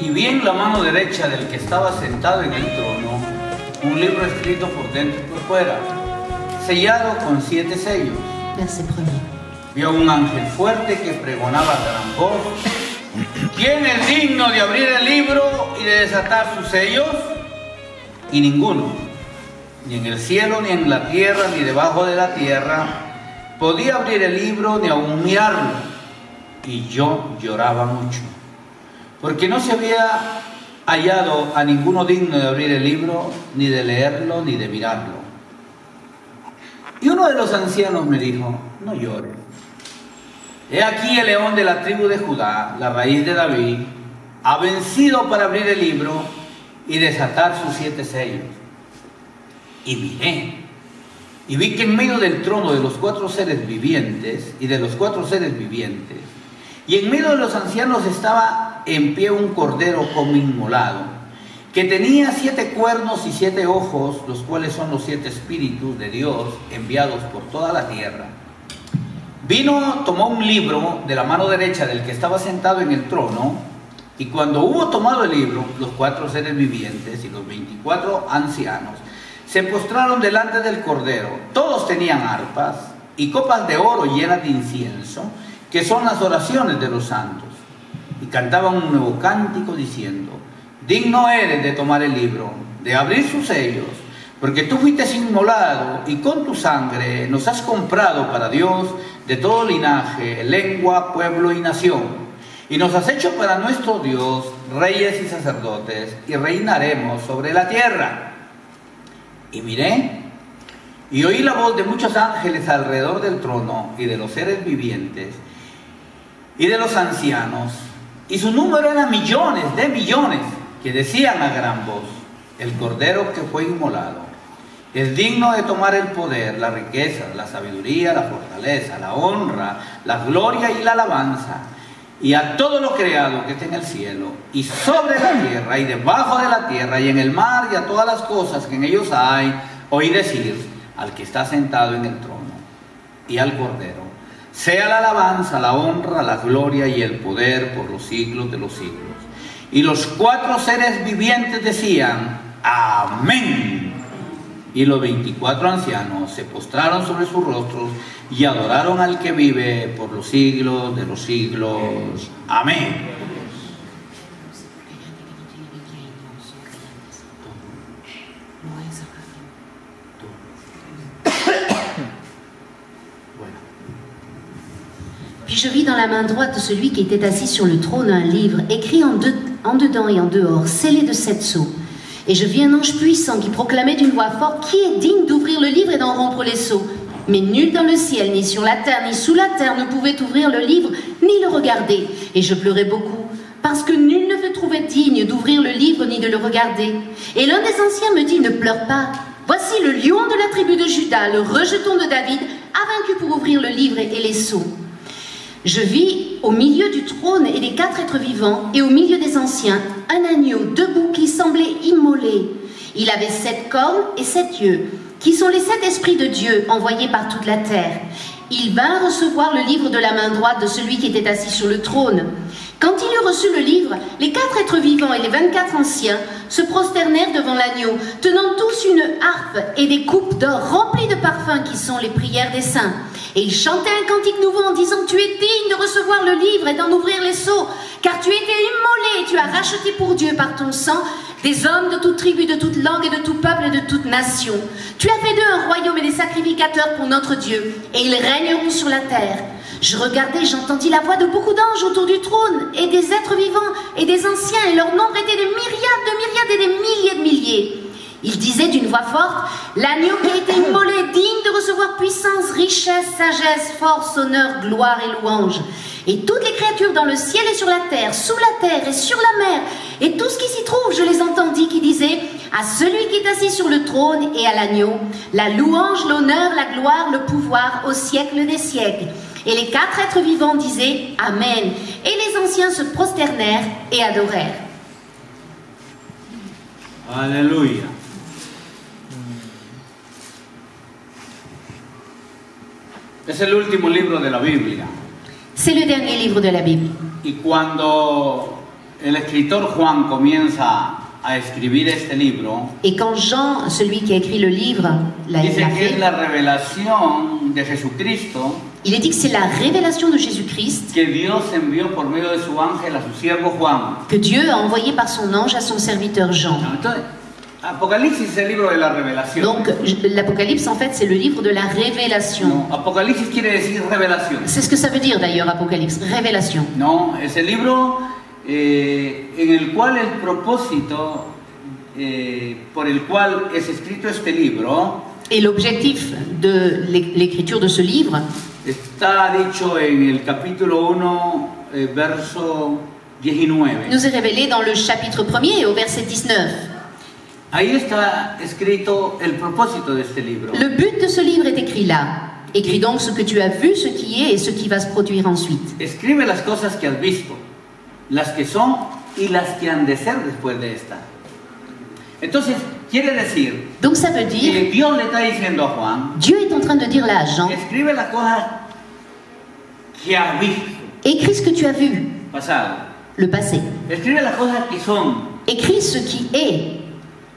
Y vi en la mano derecha del que estaba sentado en el trono un libro escrito por dentro y por fuera, sellado con 7 sellos. Verset 1. Vi a un ángel fuerte que pregonaba a gran voz: ¿quién es digno de abrir el libro y de desatar sus sellos? Y ninguno, ni en el cielo, ni en la tierra, ni debajo de la tierra, podía abrir el libro ni aún mirarlo. Y yo lloraba mucho, porque no se había hallado a ninguno digno de abrir el libro, ni de leerlo, ni de mirarlo. Y uno de los ancianos me dijo: no llores. He aquí el león de la tribu de Judá, la raíz de David, ha vencido para abrir el libro y desatar sus 7 sellos. Y miré, y vi que en medio del trono de los 4 seres vivientes y de los 4 seres vivientes, y en medio de los ancianos estaba en pie un cordero como inmolado, que tenía 7 cuernos y 7 ojos, los cuales son los 7 espíritus de Dios enviados por toda la tierra. Vino, tomó un libro de la mano derecha del que estaba sentado en el trono, y cuando hubo tomado el libro, los 4 seres vivientes y los 24 ancianos se postraron delante del cordero. Todos tenían arpas y copas de oro llenas de incienso, que son las oraciones de los santos, y cantaban un nuevo cántico diciendo: digno eres de tomar el libro, de abrir sus sellos, porque tú fuiste inmolado y con tu sangre nos has comprado para Dios de todo linaje, lengua, pueblo y nación, y nos has hecho para nuestro Dios reyes y sacerdotes, y reinaremos sobre la tierra. Y miré, y oí la voz de muchos ángeles alrededor del trono, y de los seres vivientes, y de los ancianos, y su número era millones de millones, que decían a gran voz: el cordero que fue inmolado es digno de tomar el poder, la riqueza, la sabiduría, la fortaleza, la honra, la gloria y la alabanza. Y a todo lo creado que está en el cielo, y sobre la tierra, y debajo de la tierra, y en el mar, y a todas las cosas que en ellos hay, oí decir al que está sentado en el trono y al cordero: sea la alabanza, la honra, la gloria y el poder por los siglos de los siglos. Y los 4 seres vivientes decían: amén. Y los 24 ancianos se postraron sobre sus rostros y adoraron al que vive por los siglos de los siglos. Amén. Puis je vis dans la main droite de celui qui était assis sur le trône un livre, écrit en dedans et en dehors, scellé de 7 sceaux. Et je vis un ange puissant qui proclamait d'une voix forte: qui est digne d'ouvrir le livre et d'en rompre les sceaux? Mais nul dans le ciel, ni sur la terre, ni sous la terre ne pouvait ouvrir le livre, ni le regarder. Et je pleurais beaucoup, parce que nul ne se trouvait digne d'ouvrir le livre, ni de le regarder. Et l'un des anciens me dit: ne pleure pas. Voici le lion de la tribu de Juda, le rejeton de David, a vaincu pour ouvrir le livre et les sceaux. Je vis au milieu du trône et des 4 êtres vivants, et au milieu des anciens, un agneau debout qui semblait immolé. Il avait 7 cornes et 7 yeux, qui sont les 7 esprits de Dieu envoyés par toute la terre. Il vint recevoir le livre de la main droite de celui qui était assis sur le trône. Quand il eut reçu le livre, les 4 êtres vivants et les 24 anciens se prosternèrent devant l'agneau, tenant tous une harpe et des coupes d'or remplies de parfums qui sont les prières des saints. Et ils chantaient un cantique nouveau en disant: tu es digne de recevoir le livre et d'en ouvrir les sceaux, car tu étais immolé et tu as racheté pour Dieu par ton sang des hommes de toute tribu, de toute langue et de tout peuple et de toute nation. Tu as fait d'eux un royaume et des sacrificateurs pour notre Dieu, et ils régneront sur la terre. Je regardai, j'entendis la voix de beaucoup d'anges autour du trône, et des êtres vivants, et des anciens, et leur nombre était des myriades et des milliers de milliers. Ils disaient d'une voix forte: l'agneau qui a été immolé est digne de recevoir puissance, richesse, sagesse, force, honneur, gloire et louange. Et toutes les créatures dans le ciel et sur la terre, sous la terre et sur la mer, et tout ce qui s'y trouve, je les entendis qui disaient: à celui qui est assis sur le trône et à l'agneau, la louange, l'honneur, la gloire, le pouvoir au siècle des siècles. Et les 4 êtres vivants disaient: amen. Et les anciens se prosternèrent et adorèrent. Alléluia. Es el último libro de la Biblia. C'est le dernier livre de la Bible. Y cuando el escritor Juan comienza a escribir este libro, Et quand Jean, celui qui a écrit le livre, l'a dice que es fait, la revelación de Jesucristo il est dit que c'est la révélation de Jésus-Christ que Dios envió por medio de su ángel a su siervo Juan. que Dieu a envoyé par son ange à son serviteur Jean. Entonces, Apocalipsis es el libro de la revelación. Donc l'Apocalypse, en fait, c'est le livre de la révélation. No, Apocalipsis quiere decir revelación. C'est ce que ça veut dire d'ailleurs, Apocalypse, révélation. No, es el libro en el cual el propósito por el cual es escrito este libro Et l'objectif de l'écriture de ce livre está dicho en el capítulo 1, verso 19. nous est révélé dans le chapitre 1er au verset 19. Ahí está escrito el propósito de este libro. Le but de ce livre est écrit là. Écris donc ce que tu as vu, ce qui est et ce qui va se produire ensuite. Escribe las cosas que has visto, las que son y las que han de ser después de esta. Entonces, quiere decir Donc ça veut dire, que Dios le está diciendo a Juan, Dieu est en train de dire là à Jean, escribe las cosas que has visto, écris ce que tu as vu, pasado. le passé. Escribe las cosas que son, Écris ce qui est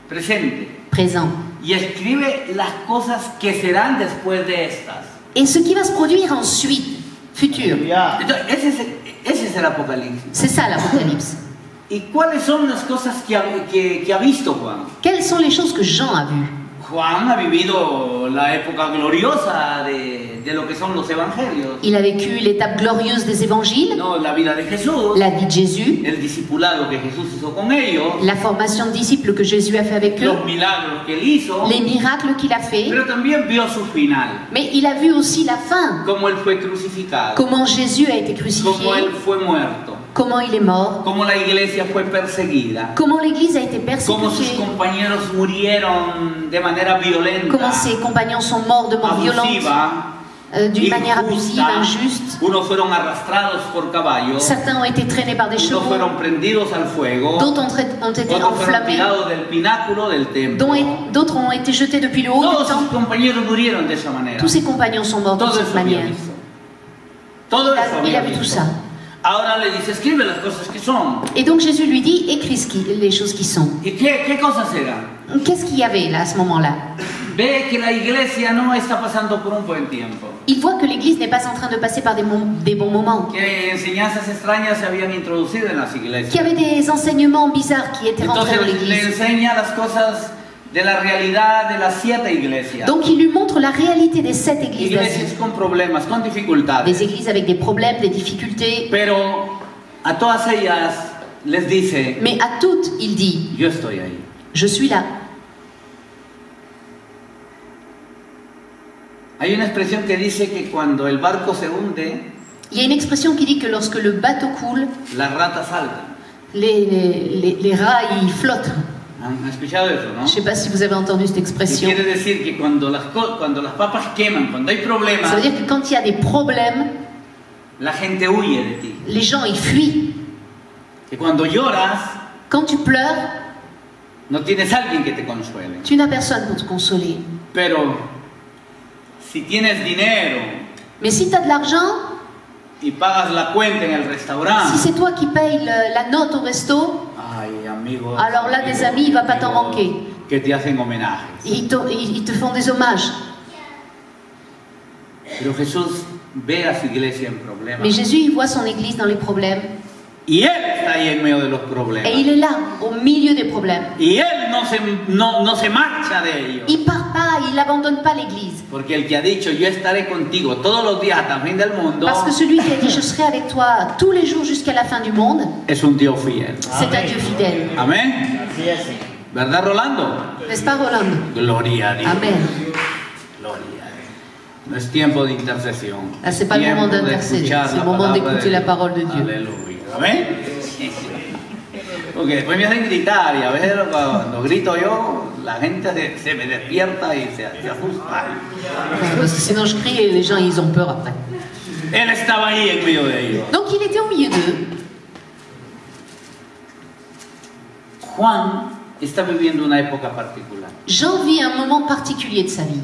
presente. présent. Y escribe las cosas que serán después de estas. Et ce qui va se produire ensuite, futur. Entonces, ese es el Apocalipsis. C'est ça l'Apocalypse. ¿Y cuáles son las cosas que ha visto Juan? Quelles sont les choses que Jean a vues? Juan ha vivido la época gloriosa de lo que son los evangelios. Il a vécu l'étape glorieuse des évangiles, No, la vida de Jesús, la vie de Jésus, el discipulado que Jesús hizo con ellos, la formation de disciples que Jésus a fait avec eux, los milagros que él hizo, les miracles qu'il a fait, pero también vio su final, mais il a vu aussi la fin, cómo él fue crucificado, comment Jésus a été cómo crucifié, él fue muerto, comment il est mort, cómo la iglesia fue perseguida, comment l'Église a été cómo sus persécutée, compañeros murieron de manera violenta, comment ses compagnons sont morts de mort violente, abusiva, d'une manière abusive, injusta. injuste. Unos fueron arrastrados por caballos, Certains ont été traînés par des unos chevaux, fueron prendidos al fuego, d'autres ont été otros fueron enflammés, tirados del pináculo del templo. d'autres ont été jetés depuis le haut du Todos sus temple. compañeros murieron de esa manera. Tous ses compagnons sont morts de Todo cette eso había manière. visto. Todo eso Il a había vu tout visto. ça. Ahora le dice, escribe las cosas que son. Et donc Jésus lui dit, écris les choses qui sont. ¿Y qué cosas eran? Qu'est-ce qu'il y avait là à ce moment-là? Ve que la iglesia no está pasando por un buen tiempo. Il voit que l'Église n'est pas en train de passer par des bons moments, Que enseñanzas extrañas se habían introducido en las qu'il y iglesias. avait des enseignements bizarres qui étaient rentrés dans Entonces le l'Église. enseña las cosas de la realidad de las 7 iglesias. Donc il lui montre la réalité des 7 églises d'Asie. Iglesias con problemas, con dificultades. Des églises avec des problèmes, des difficultés. Pero a todas ellas les dice, Mais à toutes, il dit, yo estoy ahí. je suis là. Hay una expresión que dice que cuando el barco se hunde, Il y a une expression qui dit que lorsque le bateau coule, las ratas saltan. les rats, ils flottent. ¿Han escuchado eso, no? Je ne sais pas si vous avez entendu cette Que expression. quiere decir que cuando las papas queman, cuando hay problemas, Ça veut dire que quand il y a des problèmes, la gente huye de ti. les gens, ils fuient. Que cuando lloras, Quand tu pleures, no tienes alguien que te consuele. tu n'as personne pour te consoler. Pero si tienes dinero Mais si tu as de l'argent, y pagas la cuenta en el si restaurante, c'est toi qui payes la note au resto, ay, amigos, alors là, des amis, il ne va pas t'en manquer. que te hacen homenajes. Ils te font des hommages. Pero Jesús ve a su iglesia en Mais problemas. Jésus, il voit son église dans les problèmes. Y Él está ahí en medio de los Et problemas. il est là, au milieu des problèmes. Y Él no se marcha de ellos. Il part pas, il n'abandonne pas l'église. Porque el que ha dicho, yo estaré contigo todos los días hasta el fin del mundo, Parce que celui qui a dit, je serai avec toi tous les jours jusqu'à la fin du monde, es un Dios fiel. c'est un Dieu fidèle. Amén. ¿Verdad, Rolando? N'est-ce pas, Roland? Gloria a Dios. Amen. Gloria a Dios. No es tiempo de intercesión. Ah, c'est pas le moment Tiempo de d'intercéder, escuchar c'est le la moment palabra d'écouter de la Dios. parole de Dieu. Aleluya. Amén. Porque después me hacen gritar y a veces cuando grito yo, la gente se me despierta y se asusta. Parce que sinon je crie et les gens, ils ont peur après. Él estaba ahí en medio de ellos. Donc il était au milieu d'eux. Juan está viviendo una época particular. Jean vit un moment particulier de sa vie.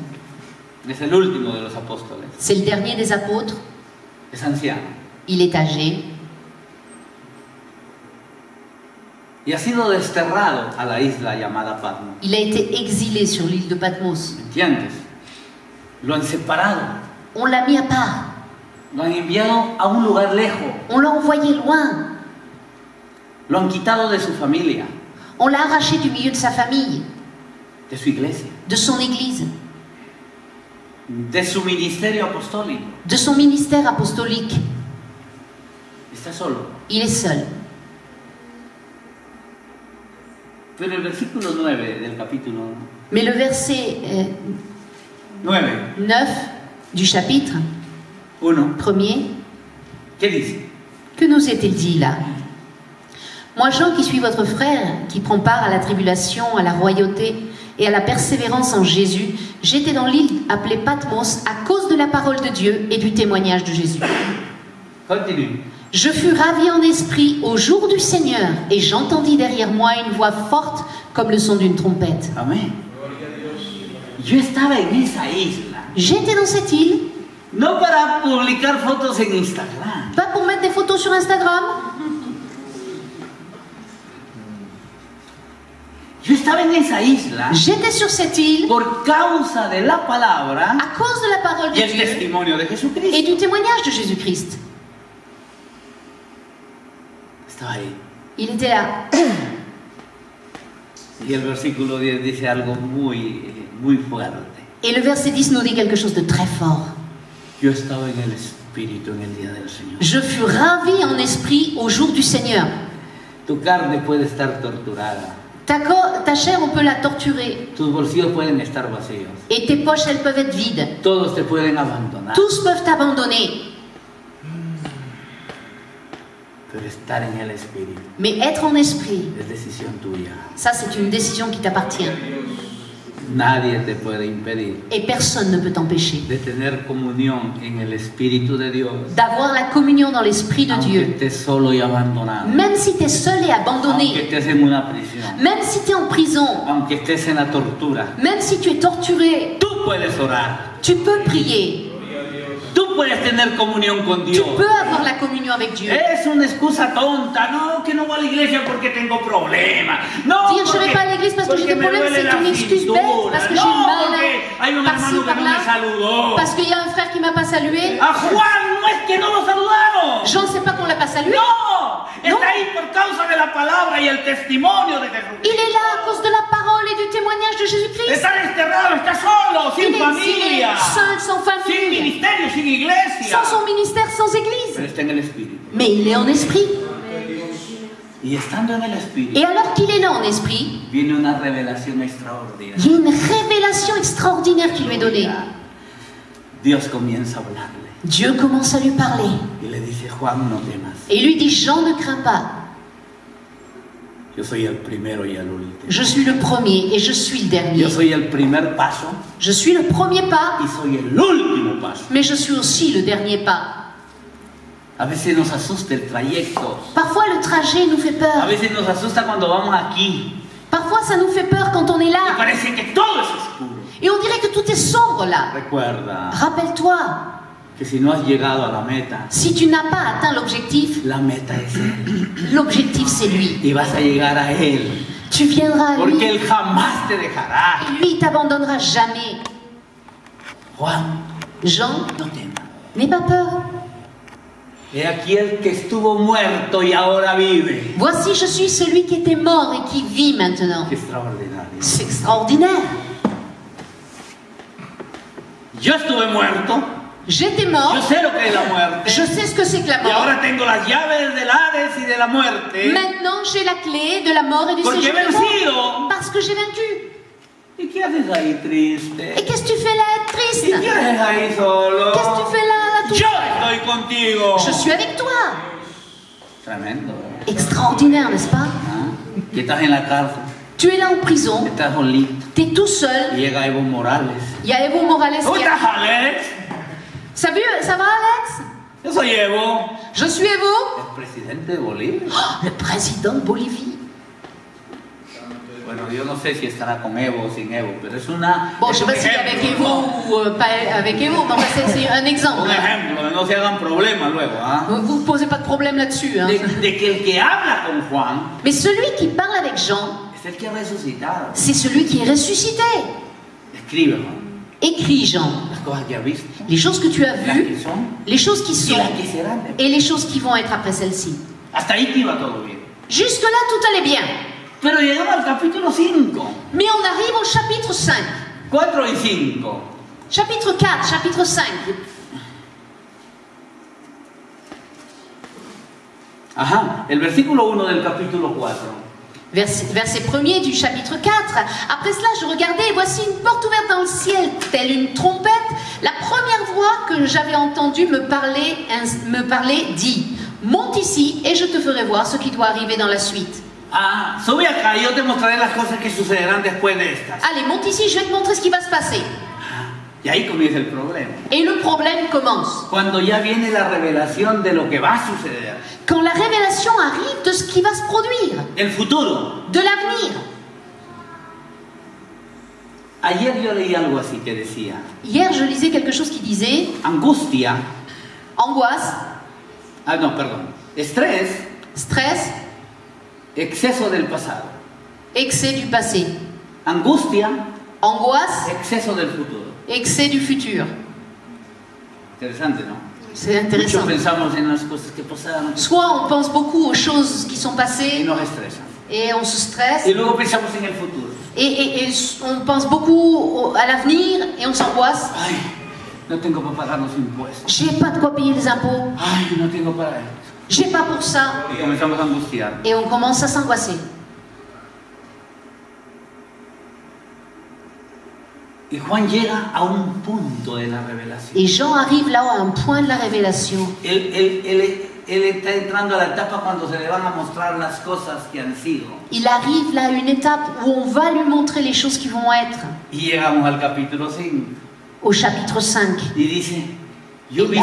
Es el último de los apóstoles. C'est le dernier des apôtres. Es anciano. Il est âgé. y ha sido desterrado a la isla llamada Patmos. Il a été exilé sur l'île de Patmos. ¿Me entiendes? Lo han separado, On l'a mis à part. lo han enviado a un lugar lejos, On l'a envoyé loin. lo han quitado de su familia, On l'a arraché du milieu de sa famille, de su iglesia, de son église, de su ministerio apostólico. de son ministère apostolique. Está solo. Il est seul. Pero el versículo 9 del capítulo Mais le verset 9, 9 du chapitre 1, 1er, ¿qué dice? que nous est-il dit là? Moi, Jean, qui suis votre frère, qui prend part à la tribulation, à la royauté et à la persévérance en Jésus, j'étais dans l'île appelée Patmos à cause de la parole de Dieu et du témoignage de Jésus. Continúe. Je fus ravi en esprit au jour du Seigneur, et j'entendis derrière moi une voix forte comme le son d'une trompette. Amén. Yo estaba en esa isla, J'étais dans cette île, no para publicar fotos en Instagram, pas pour mettre des photos sur Instagram, yo estaba en esa isla j'étais sur cette île por causa de la palabra à cause de la parole y de el Dieu testimonio de et Jesucristo. du témoignage de Jésus-Christ. Estaba ahí. Il était là. Y el versículo 10 dice algo muy fuerte. Et le verset 10 nous dit quelque chose de très fort. Yo estaba en el Espíritu en el día del Señor. Je fus ravi en esprit au jour du Seigneur. Tu carne puede estar torturada, Ta chair, on peut la torturer. tus bolsillos pueden estar vacíos, Et tes poches, elles peuvent être vides. todos te pueden abandonar, Tous peuvent t'abandonner. pero estar en el Espíritu Mais être en esprit, es decisión tuya. ça c'est une décision qui t'appartient. Nadie te puede impedir Et personne ne peut t'empêcher de tener comunión en el Espíritu de Dios, d'avoir la communion dans l'Esprit de aunque Dieu. estés solo y abandonado, Même si tu es seul et aunque abandonné, estés en una prisión, même si tu es en prison, aunque estés en la tortura, même si tu es torturé, tú puedes orar, tu peux prier. tú puedes tener comunión con Tu Dios. peux avoir la communion avec Dieu. Es una excusa tonta, no, que no voy a la iglesia porque tengo problemas. No, Dire je vais pas à l'église parce que j'ai des problèmes, c'est une excuse bête, parce que j'ai mal hay un par-ci, hermano que no me par-là, saludó. parce qu'il y a un frère qui m'a pas salué. A Juan no es que no lo saludaron. Jean, c'est pas qu'on l'a pas salué. No, está ahí por causa de la palabra y el testimonio de Jesús. Il est là à cause de la parole et du témoignage de Jésus-Christ. Está desterrado, está solo, Il sin est exilé, familia, seul, sans sin famille, ministerio, sin iglesia. sans son ministère, sans Pero église. está en el Espíritu. Mais il est en esprit. Y estando en el Espíritu, Et alors qu'il est là en esprit, viene una revelación extraordinaria. il y a une révélation extraordinaire qui lui est donnée. Dios comienza a hablarle Dieu commence à lui parler. y le dice, Juan, no temas. Et il lui dit, Jean, ne crains pas. Yo soy el primero y el último. Je suis le premier et je suis le dernier. Yo soy el primer paso Je suis le premier pas, y soy el último paso. mais je suis aussi le dernier pas. A veces nos asusta el trayecto. Parfois, le trajet nous fait A peur. veces nos asusta cuando vamos aquí. Parfois, ça nous fait peur quand on est Y là. parece que todo es oscuro. Et on dirait que tout est sombre là. Recuerda Rappelle-toi, que si no has llegado a la meta, si tu n'as pas atteint l'objectif, la meta es Él. l'objectif c'est lui. Y vas a llegar a Él. Tu viendras à Porque lui. Él jamás te dejará. Et lui, il t'abandonnera jamais. Juan, Jean, no temas. n'aie pas peur. He aquí el que estuvo muerto y ahora vive. Voici, je suis celui qui était mort et qui vit maintenant. Qué extraordinario. C'est extraordinaire. Yo estuve muerto. J'étais Yo mort. sé lo que es la muerte. Je sais ce que c'est que la Y mort. ahora tengo las llaves del Hades y de la muerte. Maintenant, j'ai la clé de la mort et du Porque he séjour de mort. vencido. Parce que j'ai vaincu. ¿Y qué haces ahí triste? Et qu'est-ce que tu fais là, être ¿Y triste? qué haces ahí solo? Qu'est-ce que tu fais là, tout Yo seul? estoy contigo. Je suis avec toi. Tremendo. Extraordinaire, n'est-ce pas? ¿Ah? Que estás en la cárcel, Tu es là en prison, estás solito. tu es tout seul. Y llega Evo Morales. Il y a Evo Morales ¿Cómo qui estás, a... Alex? Ça va, Alex? Yo soy Evo, Je suis Evo, el presidente de Bolivia. le président de Bolivie. bueno, yo no sé si estará con Evo o sin Evo, pero es una... Bon, je es ne un sais pas s'il est avec ejemplo, Evo ¿no? ou pas avec Evo, mais enfin, c'est un exemple. Un ejemplo, que no se hagan problemas luego, ¿ah? Vous ne posez pas de problème là-dessus. Hein. De que el que habla con Juan Mais celui qui parle avec Jean, es el que ha resucitado. c'est celui qui est ressuscité. Escribe, Juan, Écris, Jean, las cosas que has visto, les choses que tu as las vues, que son les choses qui y sont las que serán. et les choses qui vont être après celle-ci. Hasta ahí te iba todo bien. Jusque-là, tout allait bien. Pero llegamos al capítulo 5, Mais on arrive au chapitre 5. 4 y 5. Chapitre 4, chapitre 5. Ajá, el versículo 1 del capítulo 4. Verset 1er du chapitre 4. Après cela, je regardais et voici une porte ouverte dans le ciel, telle une trompette. La première voix que j'avais entendue me parlait dit, monte ici et je te ferai voir ce qui doit arriver dans la suite. Ah, sube acá y yo te mostraré las cosas que sucederán después de estas. Allez, monte ici, je vais te montrer ce qui va se passer. Y ahí comienza el problema. Et le problème commence. Cuando ya viene la revelación de lo que va a suceder. Quand la révélation arrive de ce qui va se produire, El futuro. de l'avenir. Ayer yo leí algo así que decía, Hier, je lisais quelque chose qui disait angustia, angoisse, estrés, stress, exceso del pasado. excès du passé. Angustia, Angoisse, exceso del futuro. excès du futur. Interesante, ¿no? C'est Muchos intéressant. pensamos en las cosas que pasaron Soit on pense beaucoup aux choses qui sont y passées nos estresan. et on se stresse, Y luego pensamos en el futuro. et on pense beaucoup à l'avenir et on s'angoisse. Ay, no tengo para pagar los impuestos. J'ai pas de quoi payer les impôts, Ay, no tengo para esto. j'ai pas pour ça. Y comenzamos a angustiar. Et on commence à s'angoisser. Y Juan llega a un punto de la revelación. Et Jean arrive là à un point de la révélation. Él está entrando a la etapa cuando se le van a mostrar las cosas que han sido. Il arrive là à une étape où on va lui montrer les choses qui vont être. Y llegamos al capítulo 5. Au chapitre 5. Y dice, yo vi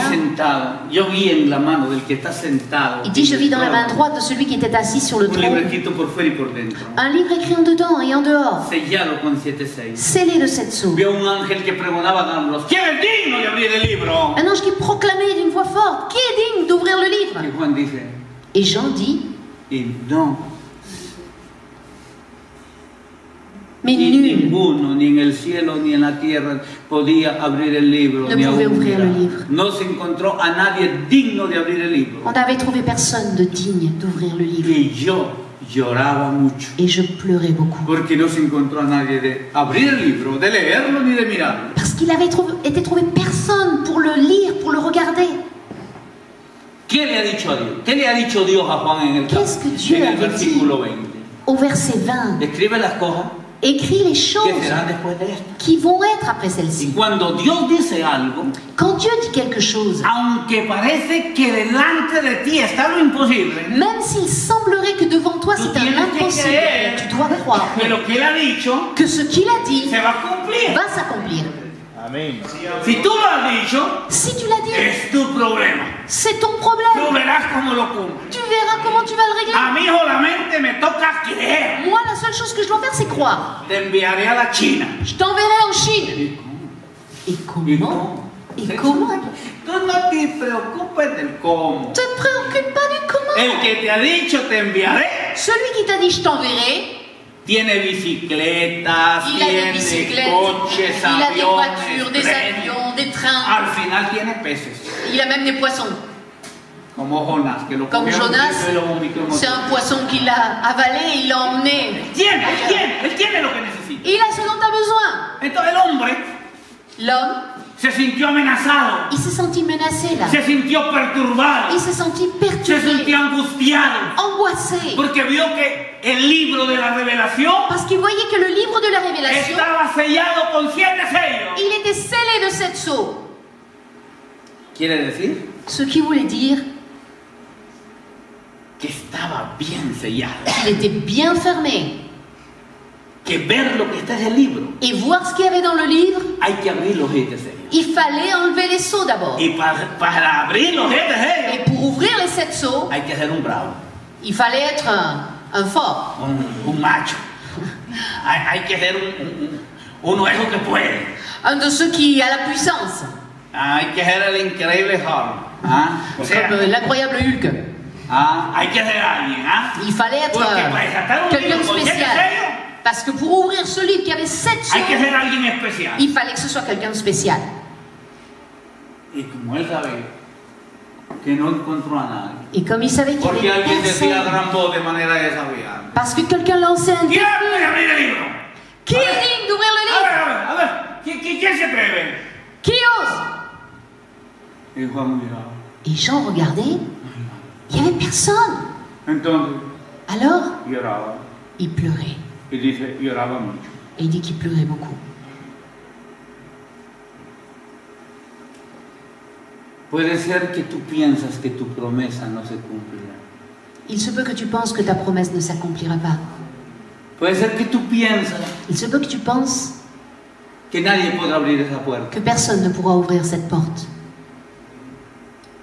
en la mano del que está sentado. Il dit, je vis dans la main droite de celui qui était assis sur le Un trône libro escrito por fuera y por dentro. un livre écrit en dedans et en dehors, Sellado con 7 sellos. scellé de 7 sceaux. Vio un ángel que pregonaba a los, ¿quién es digno de abrir el libro? Un ange qui proclamait d'une voix forte, qui est digne d'ouvrir le livre? Y Juan dice, Et Jean dit, y no, mais y nul ninguno, ni en el cielo ni en la tierra, podía abrir el libro. Ne Ni pouvait aún ouvrir mirar. le livre. No se encontró a nadie digno de abrir el libro. on n'avait trouvé personne de digne d'ouvrir le livre. Y yo lloraba mucho, Et je pleurais beaucoup. porque no se encontró a nadie de abrir el libro, de leerlo ni de mirarlo. Parce qu'il avait été trouvé personne pour le lire, pour le regarder. ¿Qué le ha dicho a Dios? ¿Qué le ha dicho Dios a Juan en el, Qu'est-ce que Dieu en el avait dit? versículo 20? Au verset 20, Describe las cosas écrit les que choses serán después de esto. qui vont être après Y celle-ci. cuando Dios dice algo, Quand Dieu dit quelque chose, aunque parece que delante de ti está lo imposible, même s'il semblerait que devant toi c'est un impossible, tu dois croire que lo que Él ha dicho que ce qu'il a dit se va a cumplir. va s'accomplir. Amén. Si tú lo has dicho, Si tu l'as dit, es tu problema. c'est ton Tú problème. verás cómo lo cumples. Tu verras comment tu vas le régler. A mí solamente me toca creer. Moi, la seule chose que je dois faire, c'est croire. Te enviaré a la China. Je t'enverrai en Chine. Et ¿Y comment? cómo? Et comment? Tú no te preocupes del cómo. Te préoccupe pas du comment. El que te ha dicho te enviaré Celui qui t'a dit je t'enverrai, tiene bicicletas, il a des tiene bicyclettes, coches, il a des voitures, aviones, des trenes. avions, des trains, Al final tiene peces, il a même des poissons. como Jonás, que lo Comme comió un Jonas, pez y lo vomitó en c'est otro. un poisson qu'il a avalé et il l'a emmené. Él tiene lo que necesita. Il a ce dont tu as besoin. Entonces el hombre L'homme, se sintió amenazado, il s'est senti menacé là. se sintió perturbado, Il s'est senti se perturbé, sintió angustiado, angoissé. porque vio que el libro de la revelación Parce qu'il voyait que le livre de la révélation, estaba sellado con 7 sellos. il était scellé de 7 sceaux. Quiere decir Ce qui voulait dire que estaba bien sellado, qu'il était bien fermé. que ver lo que está en el libro, Et voir ce qu'il y avait dans le livre, hay que abrir los 7 sellos. il fallait enlever les sceaux d'abord. Y para abrir los 7 sellos Et pour ouvrir les 7 sceaux, hay que ser un bravo, il fallait être un fort, un macho, Hay que ser uno de esos que puede. Un de ceux qui a la puissance. Hay que ser el increíble Hulk. ¿Ah? O sea, Comme l'incroyable Hulk. hay que ser alguien. Il fallait être Porque para desatar un quelqu'un de libro con 7 spécial. sellos, Parce que pour ouvrir ce livre qui avait 7 hay que sceaux, ser alguien especial. il fallait que ce soit quelqu'un de spécial. Y como él sabía que no encontró a nadie, Et comme il savait qu'il y porque avait alguien decía personne, gran voz de manera desafiante. parce que quelqu'un lançait un défi. ¿Quién puede abrir el libro? Qui est digne d'ouvrir le livre? A ver, ¿quién se atreve? Qui ose? Y Juan miraba. Et Jean regardait, il n'y avait personne. Entonces Alors, lloraba. il pleurait. Y dice, lloraba mucho. Et il dit qu'il pleurait beaucoup. Puede ser que tú piensas que tu promesa no se cumplirá. Il se peut que tu penses que ta promesse ne s'accomplira pas. Puede ser que tú piensas Il se peut que tu penses que nadie podrá abrir esa puerta. que personne ne pourra ouvrir cette porte.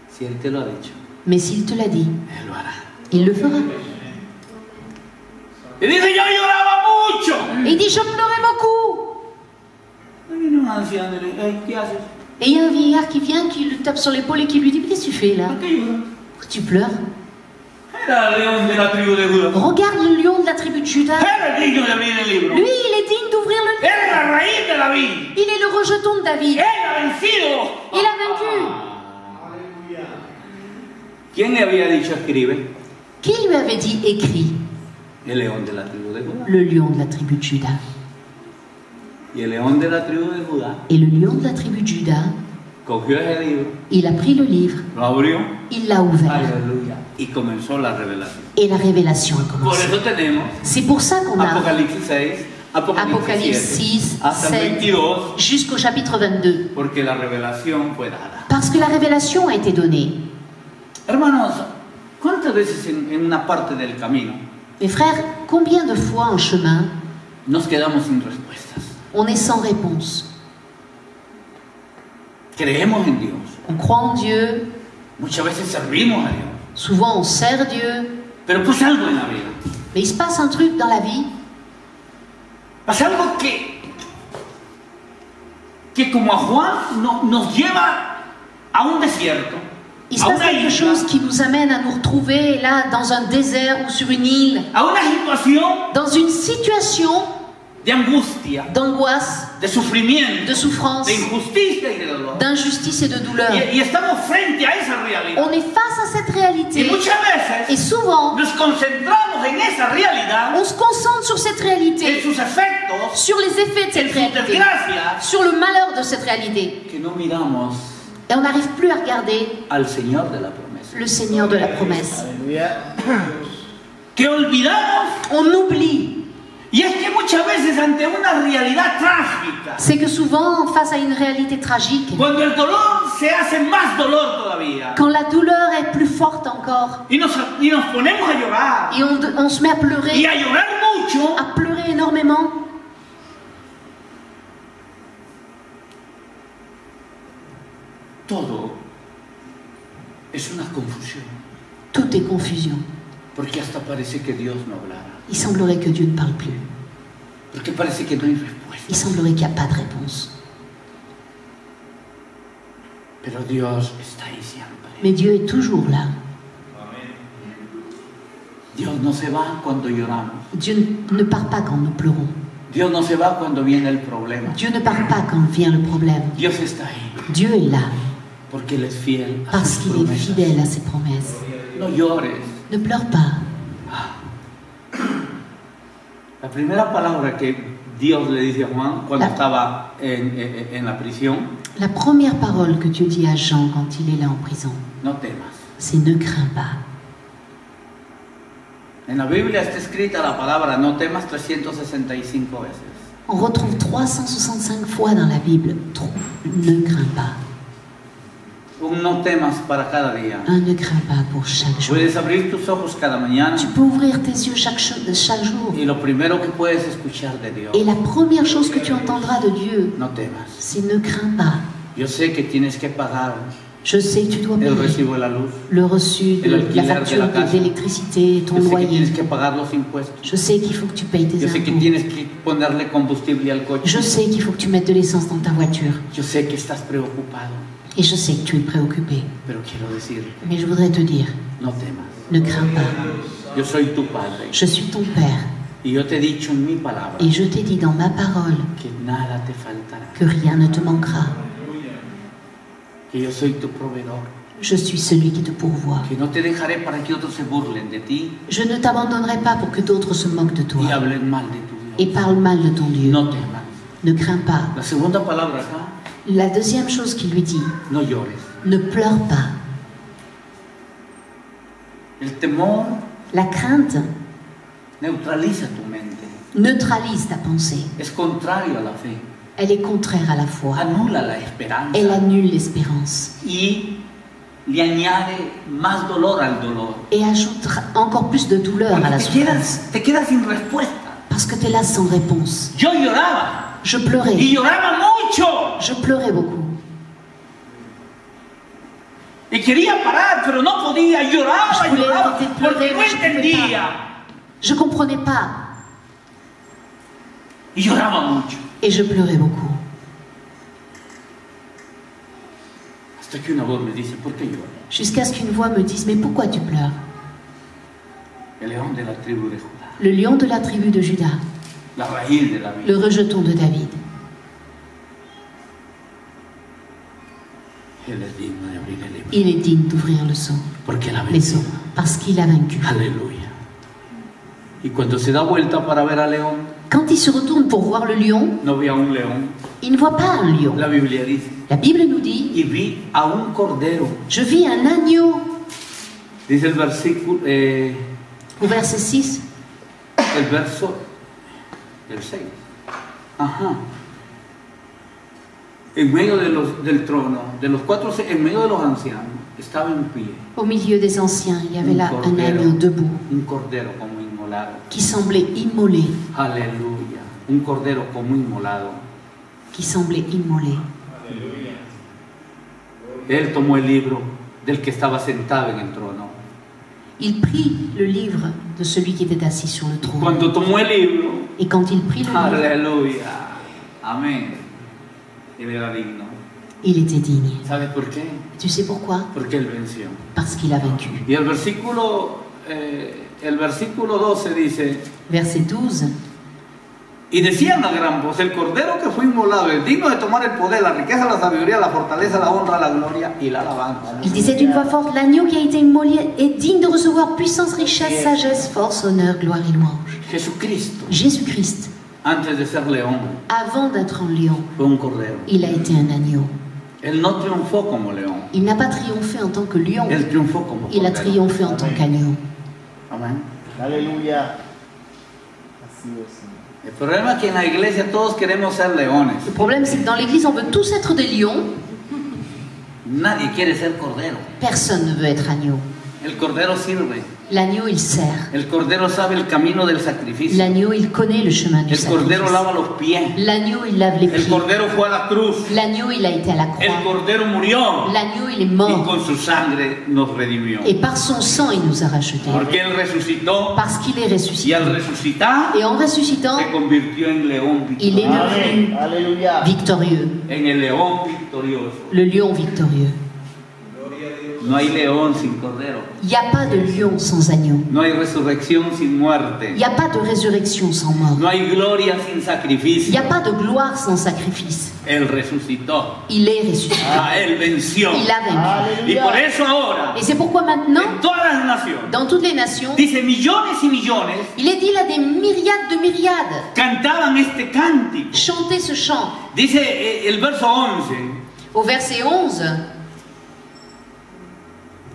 Si Él te lo ha dicho, Mais s'il te l'a dit, Él lo hará. il le fera. Y dice, yo lloraba mucho. Et il dit, je pleurais beaucoup. Y viene un anciano y le dice, hey, ¿qué haces? Et il y a un vieillard qui vient, qui lui tape sur l'épaule et qui lui dit, mais qu'est-ce que tu fais là? ¿Por qué lloras? Pourquoi tu pleures? Era el león de la tribu de Judá. Regarde le lion de la tribu de Juda. Era el digno de abrir el libro. Lui, il est digne d'ouvrir le livre. Era la raíz de David. Il est le rejeton de David. Él ha vencido. Il a vaincu. ¿Quién le había dicho escribe? Qui lui avait dit, écrit? El león de la tribu de Judá. Le lion de la tribu de Juda. Y el león de la tribu de Judá Et le lion de la tribu de Juda, cogió ese libro, il a pris le livre, lo abrió, il l'a ouvert. aleluya, y comenzó la revelación. Et la révélation a Por commencé. eso tenemos C'est pour ça qu'on a Apocalipsis 6, Apocalipsis Apocalypse 7, 6, hasta 7, 22, jusqu'au chapitre 22. porque la revelación fue dada. Parce que la révélation a été donnée. Hermanos, ¿cuántas veces en una parte del camino Mes frères, combien de fois en chemin, nos quedamos sin respuestas? on est sans réponse? Creemos en Dios, On croit en Dieu, muchas veces servimos a Dios, souvent on sert Dieu, pero pasa algo en la vida. mais il se passe un truc dans la vie, Pasa algo que como a Juan nos lleva a un desierto, il se a passe una quelque isla, chose qui nous amène à nous retrouver là dans un désert ou sur une île, a una situación dans une situation de angustia, d'angoisse, de sufrimiento, de souffrance, de injusticia y de dolor. d'injustice et de douleur. Y estamos frente a esa realidad. On est face à cette Y réalité muchas et veces souvent nos concentramos en esa realidad, on se concentre sur cette en réalité, sus efectos, sur les effets de en cette sus réalité, desgracias, sur le malheur de cette réalité. que no miramos Et on n'arrive plus à regarder al Señor de la promesa. le Seigneur de la promesse. Que olvidamos. On oublie. Y es que muchas veces ante una realidad trágica, C'est que souvent, face à une réalité tragique, cuando el dolor se hace más dolor todavía, quand la douleur est plus forte encore, y nos ponemos a llorar, et on se met à pleurer y a llorar mucho, énormément, todo es una confusión, tout est confusion. porque hasta parece que Dios no hablara, Il semblerait que Dieu ne parle plus. porque parece que no hay respuesta. Il semblerait qu'il n'y a pas de réponse. Pero Dios está ahí siempre. Mais Dieu est toujours là. Dios no se va cuando lloramos. Dieu ne part pas quand nous pleurons. Dios no se va cuando viene el problema. Dieu ne part pas quand vient le problème. Dios está ahí, Dieu est là porque Él es fiel a parce sus qu'il est promesas. fidèle à ses promesses. No llores. Ne pleure pas. La primera palabra que Dios le dice a Juan cuando La- estaba en la prisión, La première parole que Dieu dit à Jean quand il est là en prison, no temas. c'est ne crains pas. En la Biblia está escrita la palabra no temas 365 veces. On retrouve 365 fois dans la Bible, ne crains pas. Un no temas para cada día. Un ne crains pas pour chaque jour. Puedes abrir tus ojos cada mañana Tu peux ouvrir tes yeux chaque jour. y lo primero que puedes escuchar de Dios, Et la première chose que tu entendras de Dieu, no temas. c'est ne crains pas. Yo sé que tienes que pagar Je sais que tu dois el payer recibo de la luz. le reçu de El la alquiler de facture la casa. d'électricité, ton Yo sé que loyer. tienes que pagar los impuestos. Je sais qu'il faut que tu payes tes Yo sé que impôts. tienes que ponerle combustible al coche. Je sais qu'il faut que tu mettes de l'essence dans ta voiture. Yo sé que estás preocupado, Et je sais que tu es préoccupé. pero quiero decirte, Mais je voudrais te dire, no temas. ne crains pas. Yo soy tu padre. Je suis ton Père. Y yo te he dicho en mi palabra Et je t'ai dit dans ma parole que nada te faltará. que rien ne te manquera. Que yo soy tu proveedor. Je suis celui qui te pourvoit. Que no te dejaré para que otros se burlen de ti Je ne t'abandonnerai pas pour que d'autres se moquent de y toi hablen mal de tu et Dios. parlent mal de ton Dieu. No temas. Ne crains pas. La segunda palabra acá, La deuxième chose qu'il lui dit, no llores. ne pleure pas. El temor La crainte neutraliza tu mente. neutralise ta pensée. Es contrario a la fe. Elle est contraire à la foi. Anula la esperanza. Elle annule l'espérance Y le añade más dolor al dolor. et ajoute encore plus de douleur à la Porque souffrance. te quedas sin respuesta. Parce que tu es là sans réponse. Yo lloraba Je y pleurais. lloraba mucho Je pleurais beaucoup. y quería parar, pero no podía. Lloraba Je y voulais lloraba arrêter de porque pleurer, no mais je ne pouvais entendía. Je comprenais pas Y lloraba mucho. et je pleurais beaucoup. Hasta que una voz me dice, ¿por qué lloras? Jusqu'à ce qu'une voix me dise, mais pourquoi tu pleures? El león de la tribu de Judá, Le lion de la tribu de Juda, la raíz de la vida. le rejeton de David. Él es digno de abrir el libro. Il est digne d'ouvrir le sceau, Porque él ha les vencido. sceaux, parce qu'il a vaincu. Aleluya. Y cuando se da vuelta para ver al león, Quand il se retourne pour voir le lion, no ve a un león. il ne voit pas un lion. La Biblia dice, La Bible nous dit, y vi a un cordero. je vis un agneau. Dice el versículo, Au verset 6, el verso del 6. Ajá. En medio del trono, de los cuatro, en medio de los ancianos, estaba en pie au milieu des anciens, il y avait là un agneau debout un cordero como inmolado. qui semblait immolé, Aleluya. Un cordero como inmolado. qui semblait immolé. Él tomó el libro del que estaba sentado en el trono. Il prit le livre de celui qui était assis sur le trône. Cuando tomó el libro, Et quand il prit le livre, aleluya, amén, él era digno. il était digne. ¿Sabes por qué? Tu sais pourquoi? Porque él venció. Parce qu'il a vaincu. Y el versículo 12 dice, Verset 12. y decían a gran voz, el cordero que fue inmolado es digno de tomar el poder, la riqueza, la sabiduría, la fortaleza, la honra, la gloria y la alabanza. Il disait d'une voix forte, l'agneau qui a été immolé est digne de recevoir puissance, richesse, sagesse, force, honneur, gloire et louange. Jesucristo, Jésus-Christ, antes de ser león, avant d'être un lion, fue un cordero. il a été un agneau. Él no triunfó como león, Il n'a pas triomphé en tant que lion, él triunfó como il a cordero. triomphé en tant qu'agneau. Amén. Aleluya. Así es, Señor. El problema es que en la iglesia todos queremos ser leones. Le problème, c'est que dans l'église, on veut tous être des lions. Nadie quiere ser cordero. Personne ne veut être agneau. El cordero sirve. L'agneau, il sert. El cordero sabe el camino del sacrificio. L'agneau, il connaît le chemin du El cordero sacrifice. lava los pies. L'agneau, il lave les El pieds. cordero fue a la cruz. L'agneau, il a été à la El croix. cordero murió L'agneau, il est y mort. con su sangre nos redimió. Et par son sang, il nous a rachetés. Porque él resucitó Parce qu'il est y ressuscité. al resucitar Et en ressuscitant, se convirtió en león il est victorioso. devenu Aleluya. victorieux. En el león victorioso. Le lion victorieux. No hay león sin cordero. Il n'y a pas de lion sans agneau. No hay resurrección sin Il muerte. n'y a pas de résurrection sans mort. No hay gloria sin Il n'y sacrificio. a pas de gloire sans sacrifice. Él resucitó. Il est ressuscité. Él venció. Il a vaincu. Y por eso ahora, Et c'est pourquoi maintenant, en todas las naciones, dans toutes les nations, dice millones y millones il est dit là des myriades de myriades cantaban este cántico. chanter ce chant. Dice el verso 11. Au verset 11,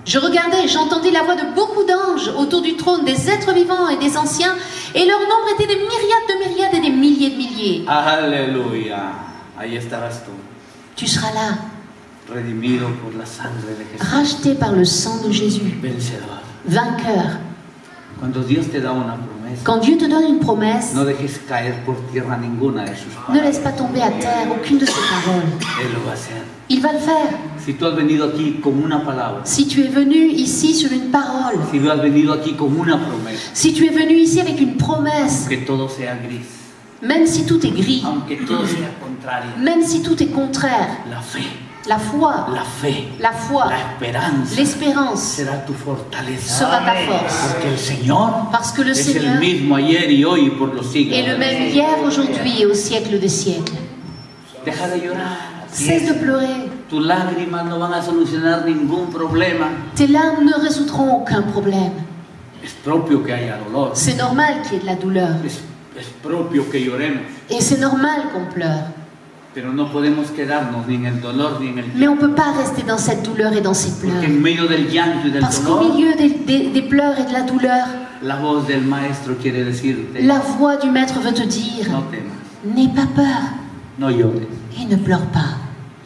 je regardais et j'entendis la voix de beaucoup d'anges autour du trône, des êtres vivants et des anciens, et leur nombre était des myriades et des milliers de milliers. Aleluya. Ahí estarás tú, Tu seras là, redimido por la sangre de Jesús. racheté par le sang de Jésus, Vencedor. vainqueur. Cuando Dios te da una promesa, promesa, Quand Dieu te donne une promesse, no dejes caer por tierra ninguna de sus ne laisse palabras. pas tomber à terre aucune de ses paroles. Él lo va a hacer. Il va le faire. Si tú has venido aquí con una palabra, Si tu es venu ici sur une parole, si tú has venido aquí con una promesa, si tu es venu ici avec une promesse, que todo sea gris, même si tout est gris, aunque todo sea contrario, même si tout est contraire, la fe, la foi, la esperanza l'espérance será tu fortaleza. sera ta force. Porque el Señor Parce que le es el Seigneur mismo ayer y hoy y por los siglos. est le même hier, aujourd'hui et au siècle des siècles. Deja de llorar. Cesse de pleurer. Tus lágrimas no van a solucionar ningún problema. Tes larmes ne résoudront aucun problème. Es propio que haya dolor. C'est normal qu'il y ait de la douleur. Es propio que lloremos. Et c'est normal qu'on pleure. Pero no podemos quedarnos ni en el dolor ni en el Mais on ne peut pas rester dans cette douleur et dans ces Porque pleurs. en medio del llanto y del Parce qu'au dolor, milieu des pleurs et de la douleur, la voz del maestro quiere decirte, la voix du Maître veut te dire, no temas, n'aie pas peur no llores, et ne pleure pas.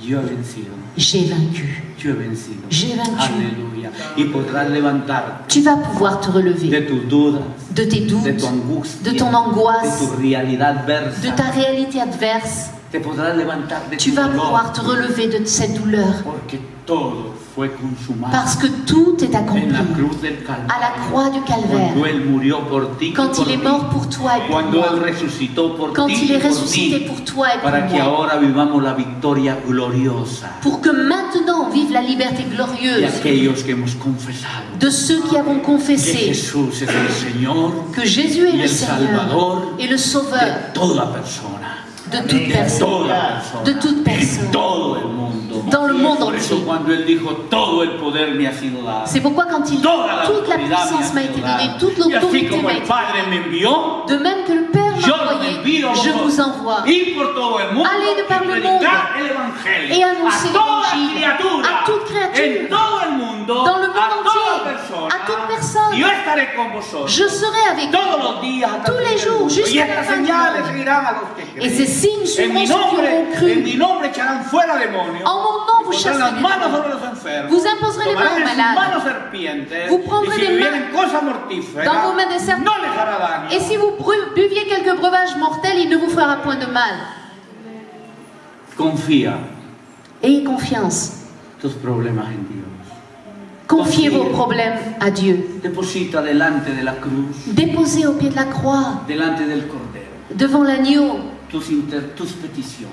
yo he vencido, J'ai vaincu. yo he vencido. J'ai vaincu. Aleluya. Y podrás levantarte Tu vas pouvoir te de relever tus dudas, de tes de doutes, tu angustia, de ton de angoisse, tu realidad de adversa. ta réalité adverse. Te podrás levantar de Tu tu vas dolor, pouvoir te relever de cette douleur. porque todo fue consumado Parce que tout est accompli en la cruz del à la Calvario. croix du Calvaire. Cuando Él murió por ti, y Quand por il est mí. mort pour toi et pour Cuando Él moi. resucitó por Quand ti il y est por ressuscité mí, pour toi et para que pour moi. ahora vivamos la victoria gloriosa Pour que maintenant on vive la liberté de glorieuse aquellos que hemos confesado de ceux qui avons que confessé Jesús es el Señor que Jésus est y le el Seigneur Salvador et le Sauveur de toda persona, de toute de personne. toda persona, De toute personne. en todo el mundo. Dans le monde Por eso entier. cuando Él dijo, todo el poder me ha sido dado, C'est pourquoi quand il dit toda la toute la autoridad puissance me m'a ha été sido donnée, dada. toute Y así l'autorité como m'a el été Padre me envió, donnée, de même que le Père yo m'a los envoyé, envío a je vous vosotros. envoie. Ir por todo el mundo Allez de par y le predicar monde el evangelio et annoncer a toda l'évangile criatura, à toute créature, en todo el mundo, dans le monde a toda entier, persona. à toute personne. Y yo estaré con vosotros Je serai avec todos vous los días hasta tous el les fin del jours, mundo. jusqu'à Y la estas fin du señales monde. seguirán a los que Et ces creen. signes En suivront mi ceux qui auront nombre cru. echarán fuera demonios. En mon nom, vous Pondrán chasserez las des manos démons. sobre los enfermos. Vous imposerez les mains Tomarán aux en sus malades. manos serpientes. Vous prendrez y si des mains bebieren cosas mortíferas, dans vos mains des serpents. no les hará daño. Et si vous buviez quelques breuvages mortels, il ne vous fera point de mal. Confía Ayez confiance. tus problemas en Dios. Confiez vos problèmes à Dieu. Deposita delante de la cruz, Déposez au pied de la croix, delante del Cordero, devant l'agneau, tus peticiones,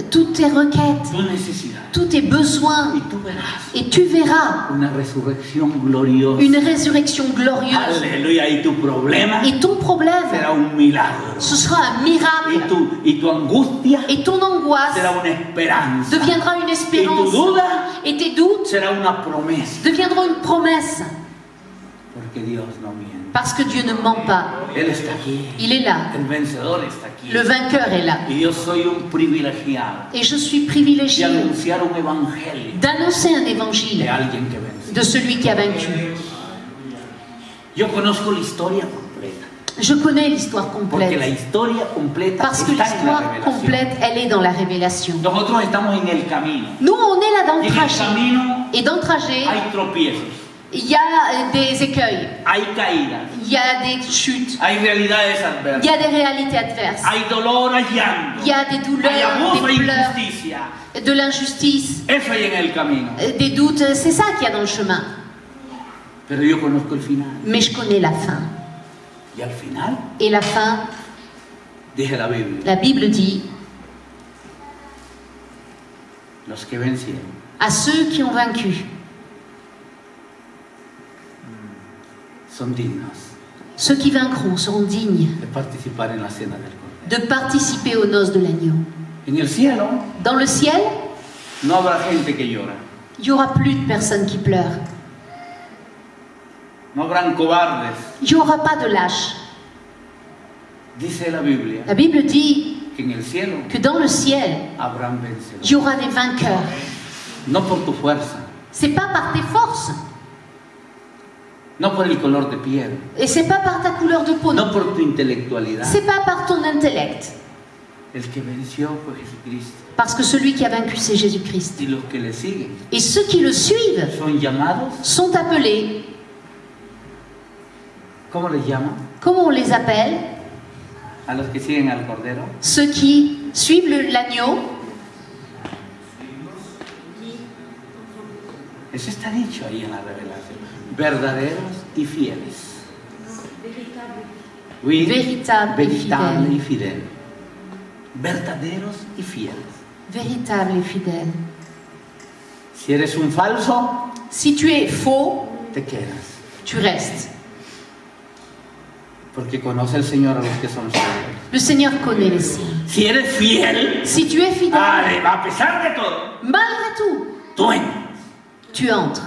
toutes tes requêtes, tus necesidades. tous tes besoins. Y tú verás Et tu verras una resurrección gloriosa. une résurrection glorieuse. Aleluya. Y tu problema Et ton problème, será un milagro. ce sera un miracle. Y tu angustia Et ton angoisse será una esperanza. deviendra une Y tu espérance. duda Et tes doutes será una promesa. deviendront une promesse. Porque Dios no miente. Parce que Dieu ne ment pas. Él está aquí. Il est là. El vencedor está aquí. Le vainqueur est là. Y yo soy un privilegiado Et je suis de privilégié anunciar un evangelio d'annoncer un de évangile alguien que vence. de celui qui a vaincu. Yo conozco la historia completa. Je connais l'histoire Porque la complète. historia completa Parce que está en la l'histoire revelación. complète, elle est dans la révélation. Nosotros estamos en el camino. Nous, on est là dans Y le en el trajet. camino Et dans le trajet, hay tropiezos, il y a des écueils, hay caídas, il y a des chutes, hay realidades il y adversas, a des réalités adverses, hay dolor, hay llanto, il y a des hay douleurs, abuso, des hay pleurs, injusticia. de l'injustice, Eso hay en el camino. des doutes. C'est ça qu'il y a dans le chemin. Pero yo conozco el final. Mais je connais la fin. Y al final, Et la fin, dice la Biblia, la Bible dit, los que vencieron à ceux qui ont vaincu, son dignos ceux qui vaincront seront dignes de participar en la cena del Cordero. de participer aux noces de l'agneau. En el cielo Dans le ciel, no habrá gente que llora, il n'y aura plus de personnes qui pleurent. no habrán cobardes. Il n'y aura pas de lâches. Dice la Biblia La Bible dit que en el cielo que dans le ciel, habrán il vencedores. y aura des vainqueurs. No por tu fuerza, C'est pas par tes forces, no por el color de piel, et c'est pas par ta couleur de peau, non. no por tu intelectualidad. C'est pas par ton intellect, El que venció fue Jesucristo. parce que celui qui a vaincu, c'est Jésus-Christ. Y los que le siguen Et ceux qui le suivent son llamados sont appelés ¿Cómo les llama? Comment on les appelle? A los que siguen al Cordero. Ceux qui suivent l'agneau. Eso está dicho ahí en la revelación. Verdaderos y fieles. Oui, Véritable et veritable fidèle. y fidel. Verdaderos y fieles. Véritable et fidèle. Si eres un falso, Si tu es faux, te quedas. tu restes. Porque conoce el Señor a los que son fieles. Le Seigneur connaît les siens. Si eres fiel, Si tu es fidèle, a pesar de todo, malgré tout, tú entras. tu entres.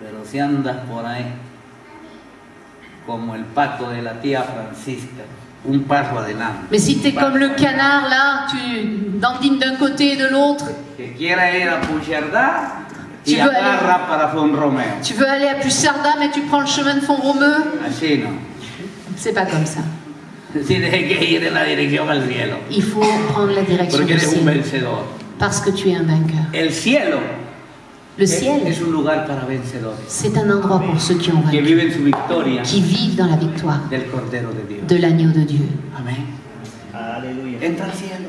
Pero si andas por ahí como el pato de la tía Francisca, un paso adelante, Mais si tu es comme le canard là, tu dandines d'un côté et de l'autre, que quiera ir a Puigcerdá y Tu veux agarra para Font Romeo. tu veux aller à Puigcerdá mais tu prends le chemin de Font-Romeu, Así no. c'est pas comme ça. Tienes que ir en la dirección al cielo. Il faut prendre la direction Porque du eres un ciel vencedor. parce que tu es un vainqueur. El cielo Le ciel, es un lugar para vencedores c'est un endroit pour ceux qui ont que vaincu, viven su victoria qui vivent dans la victoire del Cordero de Dios. de l'agneau de Dieu. Amén. Aleluya. Entra al cielo.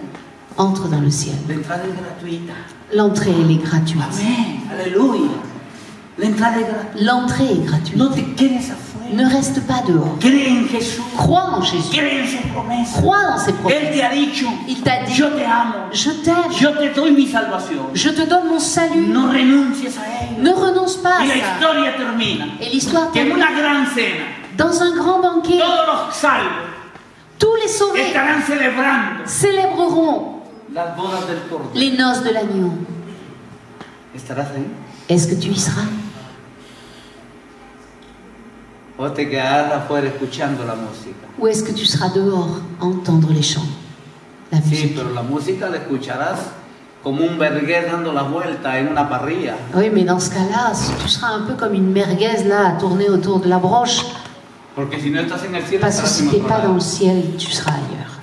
Entre dans le ciel. La entrada es gratuita. L'entrée, elle est gratuite. Amén. Aleluya. La entrada es gratuita. L'entrée est gratuite. No te quedes afuera. Ne reste pas dehors. Cree en Jesús. Crois en Jésus. Cree en sus promesas. Crois dans ses Él promesses. te ha dicho, Il t'a dit, yo te amo. je t'aime. Yo te doy mi salvación. Je te donne mon salut. No renuncies a ello. Ne renonce pas Y la à ça. historia termina. Et l'histoire Que en termine una gran cena, dans un grand banquet. todos los salvos Tous les sauvés estarán celebrando célébreront las bodas del Cordero. les noces de l'agneau. ¿Estarás ahí? Est-ce que tu y seras? ¿O te quedarás afuera escuchando la música? Ou est-ce que tu seras dehors à entendre les chants, la Sí, musique? pero la música la escucharás como un vergués dando la vuelta en una parrilla. Oui, mais dans ce cas-là, tu seras un peu comme une merguez là à tourner autour de la broche. Porque si no estás en el cielo, Parce que estarás si en tu n'es otro pas lado. dans le ciel, tu seras ailleurs.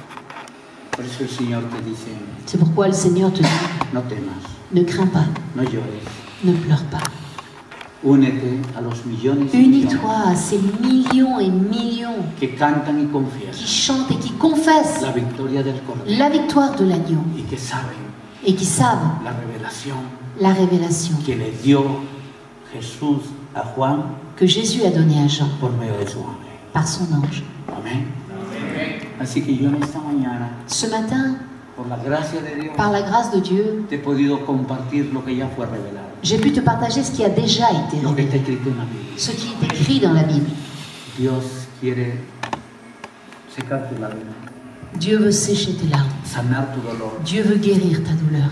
Por eso el Señor te dice, C'est pourquoi le Seigneur te dit, no temas, ne crains pas, no llores, ne pleure pas. únete a los millones y millones Unis-toi à ces millions et millions que cantan y qui confiesan chantent et qui confessent la victoria del Cordero la victoire de l'agneau y que saben et qui savent la revelación la révélation que le dio Jesús a Juan que Jésus a donnée à Jean por medio de su ángel. par son ange. Amén. Así que yo en esta mañana, Ce matin, por la gracia de Dios, par la grâce de Dieu, te he podido compartir lo que ya fue revelado, j'ai pu te partager ce qui a déjà été lo que está révélé, escrito en la Biblia. ce qui est écrit dans la Bible. Dios quiere secar tu lágrima, Dieu veut sécher tes larmes. sanar tu dolor, Dieu veut guérir ta douleur,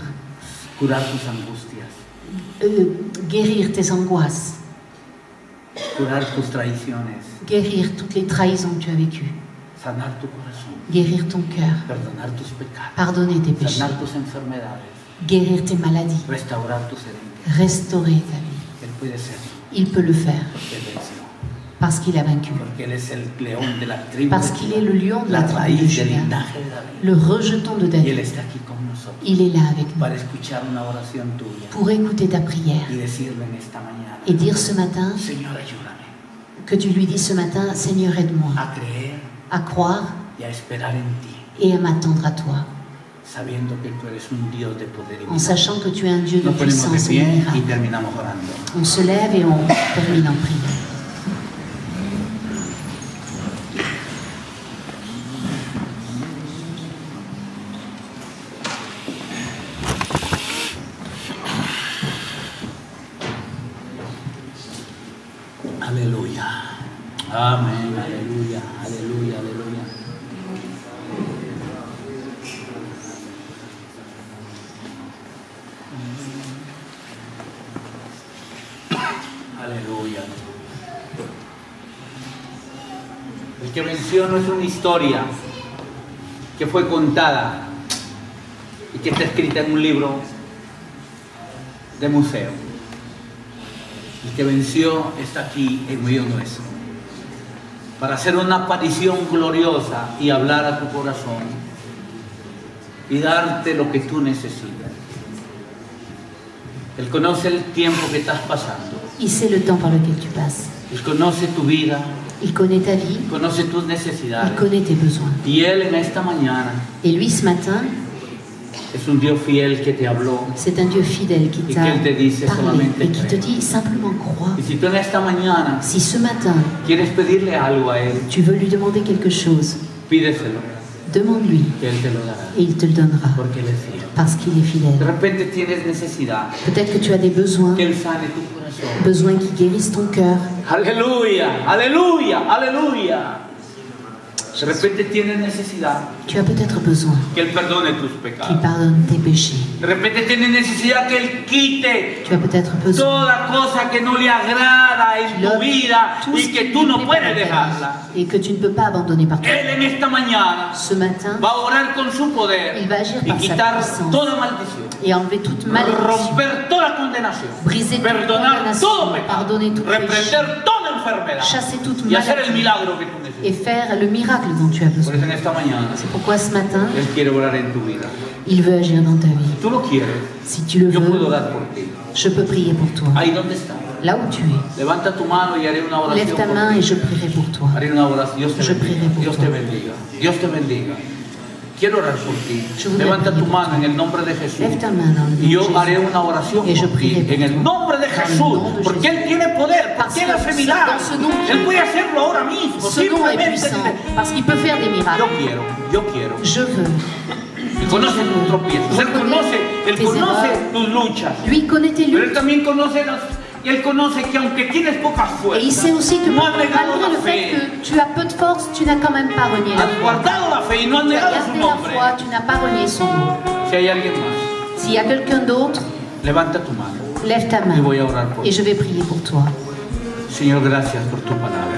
curar tus angustias, guérir tes angoisses, curar tus traiciones, guérir toutes les trahisons que tu as vécues, sanar tu corazón, guérir ton cœur, perdonar tus pecados, pardonner tes péchés, sanar tus enfermedades, guérir tes maladies, restaurar tus heridas. restaurer ta vie. Él puede hacerlo Il peut le faire porque Él venció, parce qu'il a vaincu, porque Él es el león de la tribu, parce de qu'il Judá, est le lion de la la tribu de raíz del Juda, linaje de David. le rejeton de Y Él David. está aquí con nosotros Il est là avec nous para escuchar una oración tuya pour écouter ta prière y decirle en esta mañana, et dire ce matin, Señor, ayúdame que tu lui dis ce matin, Seigneur, aide-moi a creer à croire y a esperar en ti, et à m'attendre à toi, sabiendo que tú eres un Dios de poder y en milagros. sachant que tu es un Dieu de Nos ponemos de puissance et de pie y miracle. terminamos orando. On se lève et on termine en prière. Aleluya. Amén. Aleluya. Aleluya. Aleluya. Aleluya. El que venció no es una historia que fue contada y que está escrita en un libro de museo. El que venció está aquí en medio nuestro para hacer una aparición gloriosa y hablar a tu corazón y darte lo que tú necesitas. Él conoce el tiempo que estás pasando Il sait le temps par lequel tu passes. Él conoce tu vida, Il connaît ta vie, conoce tus il necesidades. connaît tes besoins. Y Él en esta mañana Et lui, ce matin, es un Dios fiel que te habló. c'est un Dieu fidèle qui Y t'a que Él te dice parlé solamente et qui te cree. dit simplement crois. Y si tú en esta mañana Si ce matin, quieres pedirle algo a Él, tu veux lui demander quelque chose, pídeselo, demande-lui que Él te lo dará, et il te le donnera porque Él es fiel. parce qu'il est De fidèle. repente tienes necesidad, Peut-être que tu as des besoins, que Él sane tu corazón. besoins qui guérissent ton cœur. Aleluya, aleluya, aleluya. De repente tienes necesidad Tu as peut-être besoin que Él perdone tus qu'il pecados. pardonne tes péchés. De repente tienes necesidad que Él quite Tu as peut-être besoin toda cosa que no le agrada en qu'il tu ôte vida tout ce y que qui tú ne no plaît puedes pas dans ta dejarla. vie et que tu ne peux pas abandonner par toi. Él en esta mañana Ce matin, va a orar con su poder Il va agir y par sa quitar puissance. toda maldición, et enlever toute malédiction, romper toda condenación, briser toute perdonar condamnation, todo pecado, pardonner tout péché, reprender toda enfermedad chasser toute y hacer el maladie milagro que tú et necesitas. faire le miracle dont tu as Por besoin. eso en esta mañana C'est pourquoi ce matin, Él quiere orar en tu vida. il veut agir dans ta vie. Tú lo quieres, Si tu le yo puedo veux, orar por ti. je peux prier pour toi. Ahí donde estás. Là où tu es, Levanta tu mano y haré una oración lève ta por main ti. et je prierai pour toi. Haré una oración. Dios te Je bendiga. prierai pour Dios toi. te bendiga. Dios te bendiga. Quiero orar por ti. Je voudrais Levanta tu prier pour mano en el nombre de Jesús. Lève ta main dans le nom Y de yo Jésus. haré una oración Et je por ti prierai pour en el toi. nombre de Dans le Jesús. nom de Porque Jésus. Él tiene poder, Parce porque Él hace que milagros. dans ce nom, Él puede hacerlo ahora mismo. Ce nom est Simplemente puissant dile, parce qu'il peut faire des miracles. yo quiero. Je veux. Él conoce tus tropiezos. Él Tes conoce erreurs. tus luchas. Lui connaît tes Pero Él luttes. también conoce y Él conoce que aunque tienes pocas Et il fuerzas, sait aussi que no has negado malgré la le fait fe. que tu as peu de force, tu n'as quand même pas renié la Has foi. guardado la fe y no has Tu as negado su gardé la nombre. foi, tu n'as pas renié son nom. Si hay alguien más, S'il y a quelqu'un d'autre, levanta tu mano. lève ta main Y voy a orar por et ti. je vais prier pour toi. Señor, gracias por tu palabra.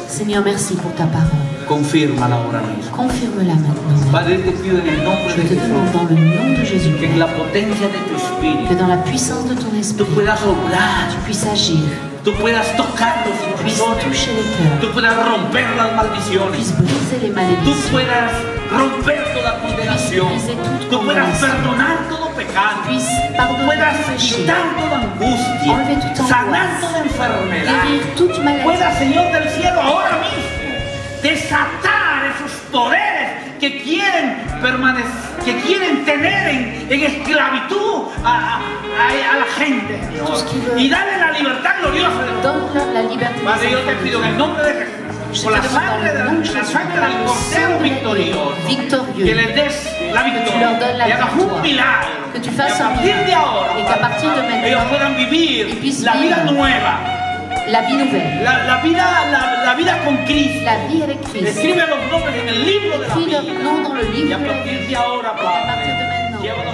Seigneur, merci pour ta parole. Confírmala ahora mismo. Confirme-la maintenant. Padre, te pido en el nombre Je de te demande Jesús dans le nom de Jésus que en la potencia de tu que espíritu dans la puissance de ton tú esprit, puedas obrar, tu puisses agir, tú puedas tocar los tu puisses corazones, toucher les cœurs, tú puedas romper las tu maldiciones, puisses briser les tú malédictions, puedas romper toda condenación, tú puedas perdonar todo pecado, puisses tú pardonner puedas tout péché, quitar toda angustia, enlever toute sanar angoisse, toda enfermedad. guérir toute maladie. Pueda, Señor del cielo, ahora mismo desatar esos poderes que quieren permanecer, que quieren tener en esclavitud a la gente, Señor. Y darle la libertad gloriosa de Dios. Donne-leur la liberté des Padre, yo te pido en el nombre de Jesús, por la sangre del Cordero victorioso, que les des la victoria, que hagas un milagro, que tu y a fasses un partir de miracle, ahora, et qu'à partir de maintenant, ellos puedan vivir ils puissent la vida vivre nueva, la vie nouvelle, la vida con Cristo. la vie avec Christ. Escribe los nombres en el libro de la Écris leur vida. nom dans le Y livre a de la partir vie. de ahora, Et à partir de Padre, maintenant, llévalos